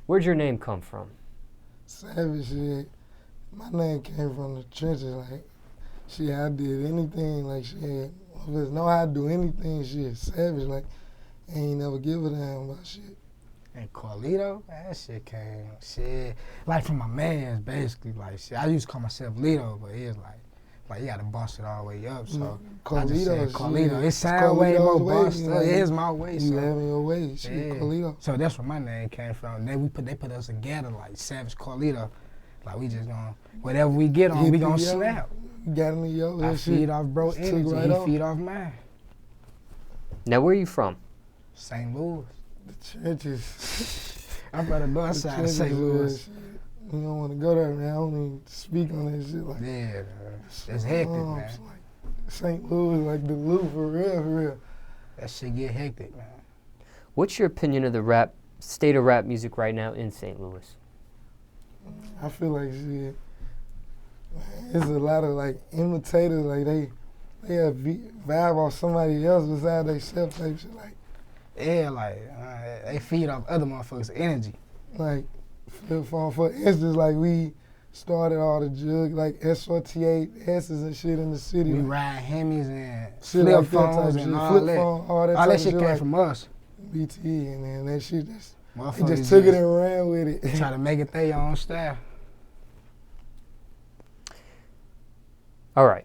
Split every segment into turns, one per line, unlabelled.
Where'd your name come from?
Savage shit. My name came from the trenches. Like, shit, I did anything. Like, shit, if know how to do anything, shit, savage. Like, ain't never give a damn about shit.
And Carlito, that shit came, shit, like from my mans, basically. Like, shit, I used to call myself Lito, but he was like, you gotta bust it all the way up, so.
Carlito,
Carlito. It sound way more bust. Like, it is my way, so.
You having your way, shit,
yeah.
Carlito.
So that's where my name came from. Then they put us together, like, Savage Carlito. Like, we just gonna, whatever we get on, we gonna snap.
Got me, yo.
I feed off bro energy, right he feed off mine.
Now, where are you from?
St. Louis.
The trenches.
I'm from the north side of St. Louis.
You don't want to go there, man. I don't even speak on that shit. Like,
yeah, it's hectic, man.
Like St. Louis, like Duluth, for real.
That shit get hectic, man.
What's your opinion of the state of rap music right now in St. Louis?
I feel like shit. There's a lot of like imitators, like they have vibe off somebody else besides they self type shit. Like,
yeah, like they feed off other motherfuckers' energy.
Like, for instance, like we started all the jug, like SRT8 S's and shit in the city.
We
like,
ride Hemis and
flip
like
phones and all that.
All that shit came
like
from us.
BT and then that shit they just took it and ran with it.
Try to make it their own style.
All right.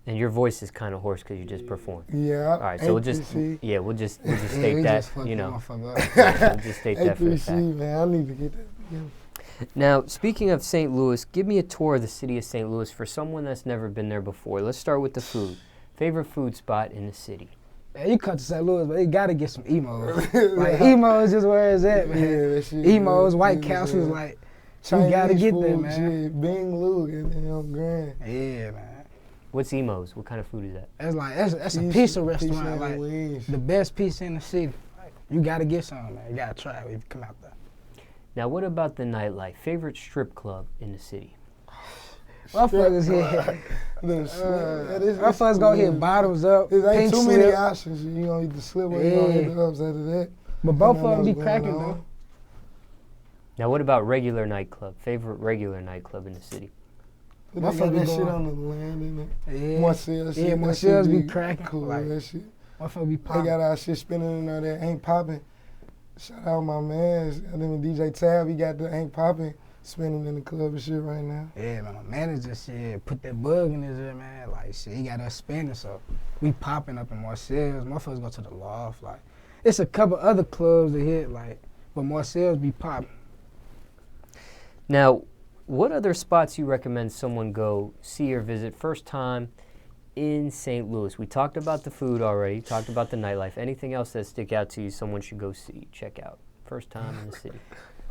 And your voice is kind of hoarse because you just performed.
Yeah.
All right, so we'll just state that, you know. We'll just state that for the fact.
Man, I need to get that. Yeah.
Now, speaking of St. Louis, give me a tour of the city of St. Louis for someone that's never been there before. Let's start with the food. Favorite food spot in the city?
Man, you come to St. Louis, but you gotta get some emos. Like, emos is where it's at, man.
Yeah, that shit.
Emos, White Castles, like, you gotta get there, man.
Shit, Bing Luke and Grand.
Yeah, man.
What's emos? What kind of food is that?
It's like that's a pizza restaurant, like the best pizza in the city. Like, you gotta get some, man. You gotta try it when you come out there.
Now, what about the nightlife? Favorite strip club in the city?
Motherfuckers here. Motherfuckers gonna hit bottoms up.
There ain't too many
slip.
options. You gonna hit the slip or you gonna hit the ups after that.
But both of them be cracking though.
Now, what about regular nightclub? Favorite regular nightclub in the city?
They got that shit on the land, innit?
Yeah.
Marcel's shit.
Yeah, Marcel's be cracking.
Cool,
like,
that shit.
Motherfuckers be popping.
They got our shit spinning in there that ain't popping. Shout out my man. And then DJ Tab, he got the ain't popping spinning in the club and shit right now.
Yeah, man, my manager shit put that bug in his ear, man. Like, shit, he got us spinning, so we popping up in Marcel's. Motherfuckers go to the Loft. Like, it's a couple other clubs that hit, like, but Marcel's be popping.
Now, what other spots you recommend someone go see or visit first time in St. Louis? We talked about the food already, talked about the nightlife. Anything else that stick out to you someone should go see, check out? First time in the city.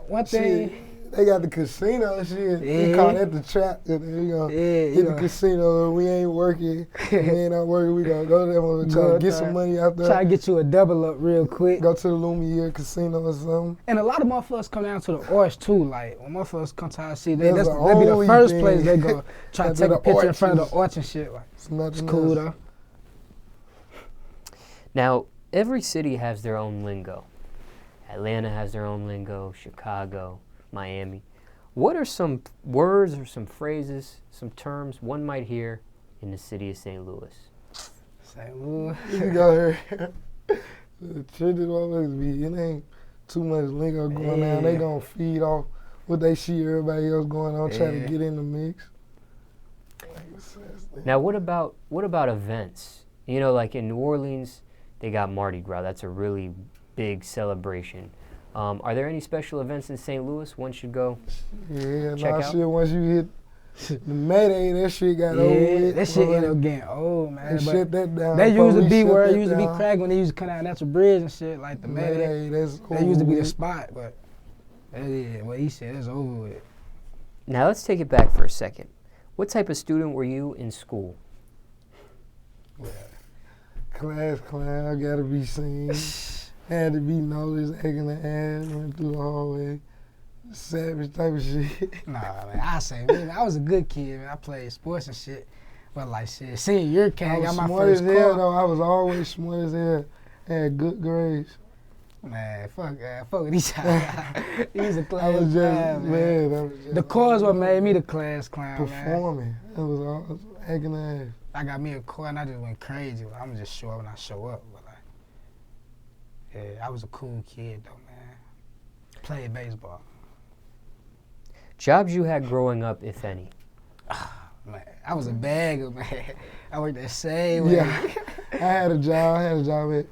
One thing.
Shit, they got the casino and shit.
Yeah.
We call that the trap. You know, hit the casino. We ain't working. We ain't not working. We gonna go there and try to get some money out there.
Try to get you a double up real quick.
Go to the Lumiere Casino or something.
And a lot of motherfuckers come down to the Arch too. Like, when motherfuckers come to our city, that'd be the first place they go. Try to take a picture in front of the Arch and shit. Like, it's cool though.
Now, every city has their own lingo. Atlanta has their own lingo, Chicago, Miami. What are some words or some phrases, some terms one might hear in the city of St. Louis?
St. Louis.
You go here. The churches always be, it ain't too much lingo going on. They gonna feed off what they see everybody else going on, try to get in the mix.
Now, what about events? You know, like in New Orleans, they got Mardi Gras. That's a really big celebration. Are there any special events in St. Louis one should go check out?
Shit, once you hit the Mayday, that shit got over with.
That shit ended up getting old, man.
They shut that down.
That used to be where it used to be cracked when they used to come down Natural Bridge and shit, like the Mayday. That used to be the spot, but what he said, it's over with.
Now let's take it back for a second. What type of student were you in school?
Well, class clown, gotta be seen. Had to be noticed, acting the ass, went through the hallway. Savage type of shit.
Nah, man, I say, man, I was a good kid, man. I played sports and shit. But like shit, senior year came, I got my first
smart as hell, though. I was always smart as hell. Had good grades.
Man, fuck with these guys. He's a class
I was just,
clown, man.
that was just.
The chorus what made me the class clown, man.
Performing. That was all acting ass.
I got me a core and I just went crazy. Like, I'm just show up when I show up. But like, yeah, I was a cool kid though, man. Played baseball.
Jobs you had growing up, if any?
Man, I was a bagger, man. I worked at Safeway.
Yeah. I had a job at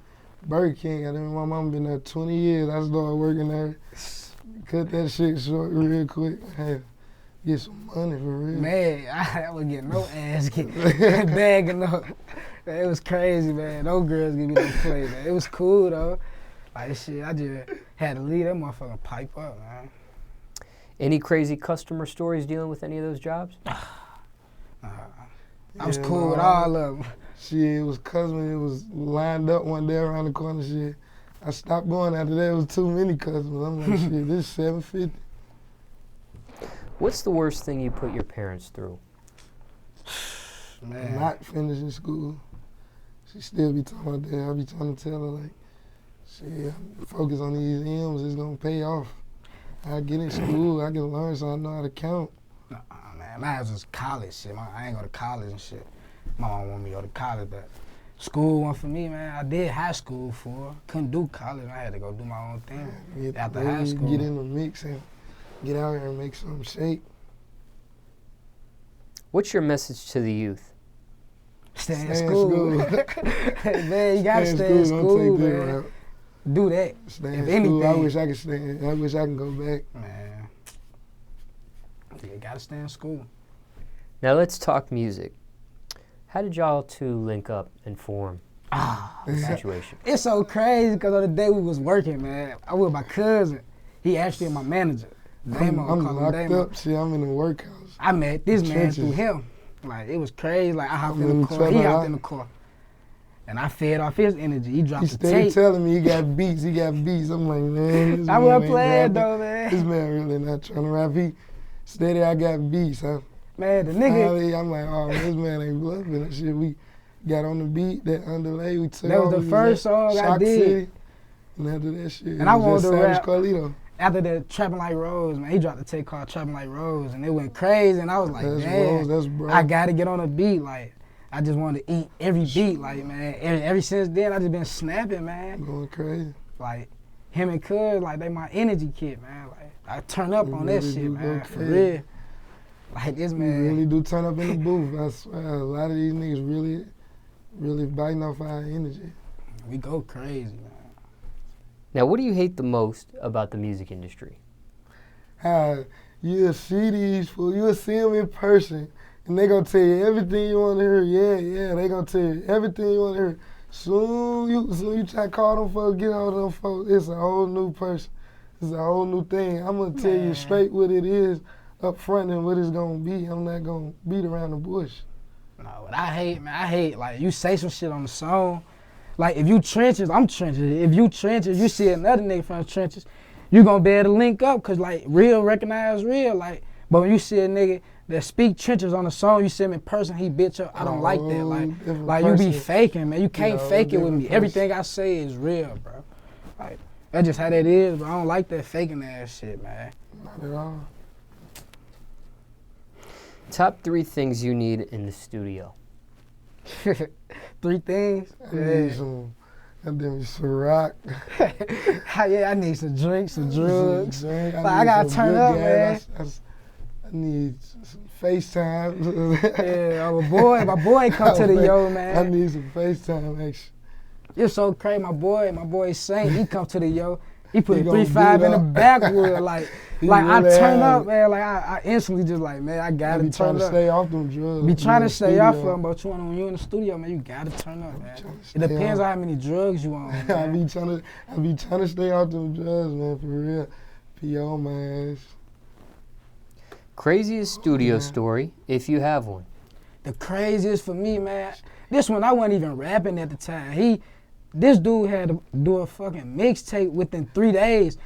Burger King. I remember my mom been there 20 years. I started working there. Cut that shit short real quick. I had to get some money for real.
Man, I was getting no ass bagging up. Man, it was crazy, man. Those girls give me no play, man. It was cool though. Like shit, I just had to leave that motherfucking pipe up, man.
Any crazy customer stories dealing with any of those jobs?
I was cool with all of them.
Shit, it was customers. It was lined up one day around the corner. Shit, I stopped going after that. It was too many customers. I'm like, shit, this is $7.50.
What's the worst thing you put your parents through?
Man.
Not finishing school. She still be talking about that. I be trying to tell her like, shit, focus on these M's. It's gonna pay off. I get in school. I can learn so I know how to count.
Man, mine was just college shit. I ain't go to college and shit. My mom wanted me to go to college, but school wasn't for me, man. I did high school couldn't do college. I had to go do my own thing after high school.
Get in the mix and get out here and make something shake.
What's your message to the youth?
Stay in school. Man, you gotta stay in school, man. Do that.
Stay
if
in
anything.
school. I wish I could stay. I wish I could go back.
Man, you gotta stay in school.
Now let's talk music. How did y'all two link up and form the situation?
It's so crazy because on the day we was working, man, I was with my cousin. He actually my manager.
I'm locked up. See, I'm in the workhouse.
I met this man through him. Like, it was crazy. Like, I hopped in the car. He hopped in the car. And I fed off his energy. He dropped the tape.
He's telling me he got beats. I'm like, man, this
I
man
wasn't
ain't
playing
rapping.
though, man.
This man really not trying to rap. He steady, I got beats.
Man, the nigga.
I'm like, oh, this man ain't bluffing and shit. We got on the beat, that underlay. We took
That was the first song I did.
City. And after that shit,
And I wanted to rap.
Carlito.
After that Trapping Like Rose, man, he dropped a tape called Trapping Like Rose, and it went crazy. And I was like, man, I gotta get on a beat. Like, I just wanted to eat every beat. Like, man, ever since then, I just been snapping, man.
Going crazy.
Like, him and Cuz, like, they my energy kid, man. Like, I turn up on that shit, man, for real. Like, this man.
We really do turn up in the booth. I swear, a lot of these niggas really biting off our energy.
We go crazy, man.
Now, what do you hate the most about the music industry?
You'll see these fools, you'll see them in person, and they gonna tell you everything you want to hear. Yeah, they gonna tell you everything you want to hear. Soon you try to call them folks, get on them folks, it's a whole new person. It's a whole new thing. I'm gonna tell you straight what it is up front and what it's gonna be. I'm not gonna beat around the bush.
No, what I hate, like, you say some shit on the song. Like, if you trenches, I'm trenches. If you trenches, you see another nigga from the trenches, you gonna be able to link up, cause like, real recognize real. Like, but when you see a nigga that speak trenches on the song, you see him in person, he bitch up. I don't like that. Like you be faking, man. You can't fake it with me. Everything I say is real, bro. Like, that's just how that is, but I don't like that faking ass shit, man.
Not at all.
Top 3 things you need in the studio.
3 things?
I need some rock.
Yeah, I need some drinks, some drugs.
I
gotta turn up, man.
I need some FaceTime.
Yeah, my boy come to the yo, man.
I need some FaceTime action.
It's so crazy, my boy Saint, he come to the yo. He put 3-5 in the backwood, like I turn up, man. Like I instantly just like, man, I gotta turn up. Be trying
to stay off them drugs.
Be trying to stay off them, but when you in the studio, man, you gotta turn up, man. It depends on how many drugs you on. Man.
I be trying to stay off them drugs, man, for real. P.O. my ass.
Craziest studio story, if you have one.
The craziest for me, man. This one I wasn't even rapping at the time. This dude had to do a fucking mixtape within 3 days.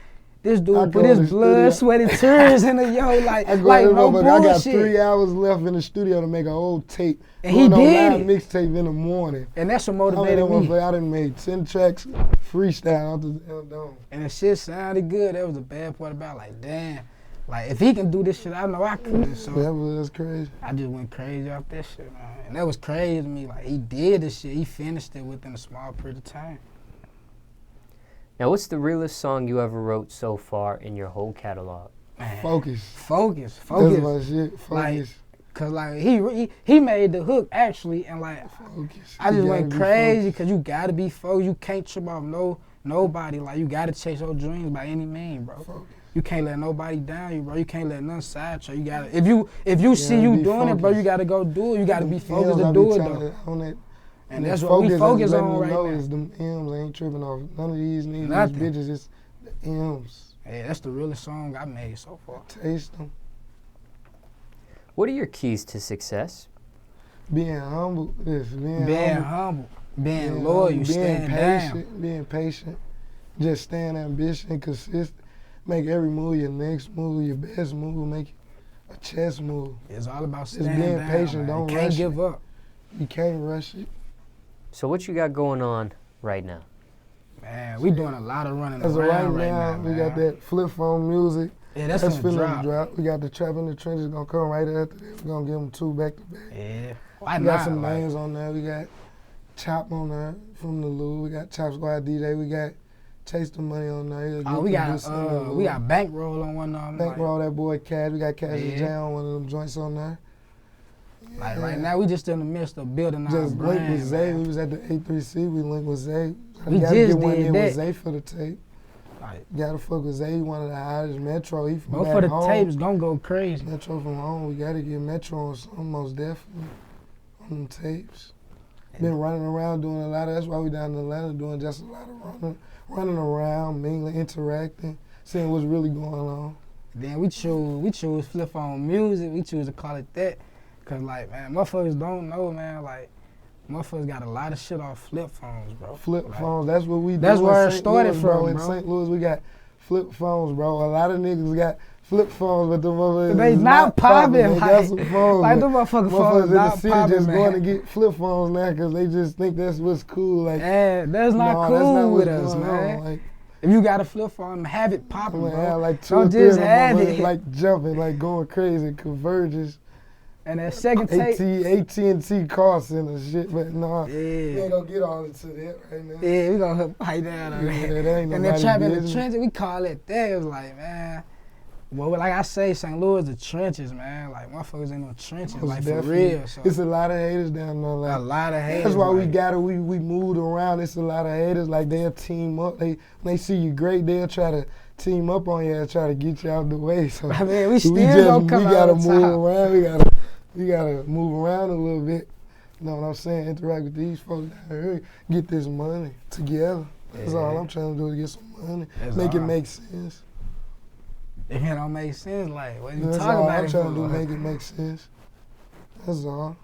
This
I
dude
go
put
in
his
the
blood,
studio.
sweat, and tears in the like
I go
like
in
no
there, but I got
bullshit.
3 hours left in the studio to make an old tape.
And he
Going on
did
live
it.
mixtape in the morning.
And that's what
I
motivated me.
done made 10 tracks freestyle out the dome.
And the shit sounded good. That was the bad part about it. Like, damn. Like, if he can do this shit, I know I could. So
That was crazy.
I just went crazy off that shit, man. And that was crazy to me. Like, he did this shit. He finished it within a small period of time.
Now, what's the realest song you ever wrote so far in your whole catalog?
Man.
Focus.
Focus.
That's my shit. Focus.
Like, Cause like he made the hook actually, and like
Focus.
I just
You
went
gotta be
crazy
focused.
because you gotta be focused. You can't trip off nobody. Like you gotta chase your dreams by any means, bro.
Focus.
You can't let nobody down you, bro. You can't let nothing sidetrack. You gotta if you see
gotta
you
be
doing it, bro, you
focused.
gotta go do it. You gotta be
Them
focused
M's I
to
be
do it
trying
though.
to- on that,
And
that
that's what we focus
is letting
on
you
right
know
now.
is them M's ain't tripping off none of these niggas,
Nothing.
these bitches. It's the M's.
Hey, that's the realest song I made so far.
Taste them.
What are your keys to success?
Being humble.
Being humble, being loyal,
humble,
staying down.
being patient, just staying ambitious and consistent. Make every move your next move, your best move. Make it a chess move.
It's all about
Just
staying
being
down.
patient,
Man.
don't
Can't
rush
give
it.
up.
You can't rush it.
So what you got going on right now?
Man, we doing a lot of running
As of
around
right now, we got that flip phone music.
Yeah, that's
finna
finna drop.
We got the Trap in the Trenches gonna come right after that. We're gonna give them 2 back to back.
Yeah. Why
We got
not?
some
Like,
names on there. We got Chop on there from the Lou. We got Chop Squad DJ. We got Chase the Money on there. He's a good
we
producer in the
got
Lou.
we got Bankroll on one of them.
Bankroll that boy Cash. We got Cash and
Yeah.
Jay on one of them joints on there.
Like
Yeah.
right now, we just in the midst of building our
Just linked
brand.
with Zay.
man.
We was at the A3C. We linked with Zay.
We
gotta
just
get one
did
in
that.
with Zay for the tape.
Like,
Gotta fuck with Zay. He one of the hottest. Metro. He from
both
back
of the
home.
tapes gonna go crazy.
Metro from home. We gotta get Metro on some, most definitely on them tapes. Been running around doing a lot of. That's why we down in Atlanta doing just a lot of running around, mingling, interacting, seeing what's really going on.
Then we choose flip phone music. We choose to call it that, cause like man, motherfuckers don't know, man. Like motherfuckers got a lot of shit off flip phones, bro.
Flip
Like,
phones. That's what we do.
That's
in
where it
St.
started
Louis,
from,
In
bro.
St. Louis, we got flip phones, bro. A lot of niggas got flip phones, but the motherfuckers
They
is
not popping.
They got
Like,
some phones.
like
but
them motherfucking
motherfuckers
phones
in the
not
city
popping,
just going to
man.
get flip phones now because they just think that's what's cool. Like,
And that's not
no,
cool
that's not
with
what's
us,
going
man.
on. Like,
If you got a flip phone, have it
I'm
popping,
gonna
bro.
have like 2
Don't
or 3
just
of them
have
motherfuckers,
it.
like jumping, like going crazy, convergence.
And that second tape,
AT&T call center shit, but no, we
yeah,
ain't gonna get all into that right now.
yeah, we gonna pipe down on
Yeah,
that.
that ain't
And then
nobody's
trap in the
business.
trenches, we call it that. It was like, man, well, like I say, St. Louis, the trenches, man. Like motherfuckers ain't no trenches,
Most
like
definitely.
for real. So
It's a lot of haters down there.
a
Like,
lot of haters.
that's why
like,
we moved around. It's a lot of haters. Like they'll team up. When they see you great, they'll try to team up on you and try to get you out the way. So
I mean, we still gonna come
we gotta
out on
move
top.
around. We gotta move around a little bit. You know what I'm saying? Interact with these folks down here. Get this money together. That's all I'm trying to do is get some money.
That's
Make it
all.
make sense.
If it don't make sense, like, what you
That's
talking
all
about
I'm
it
trying to
for?
do. Make it make sense. That's all.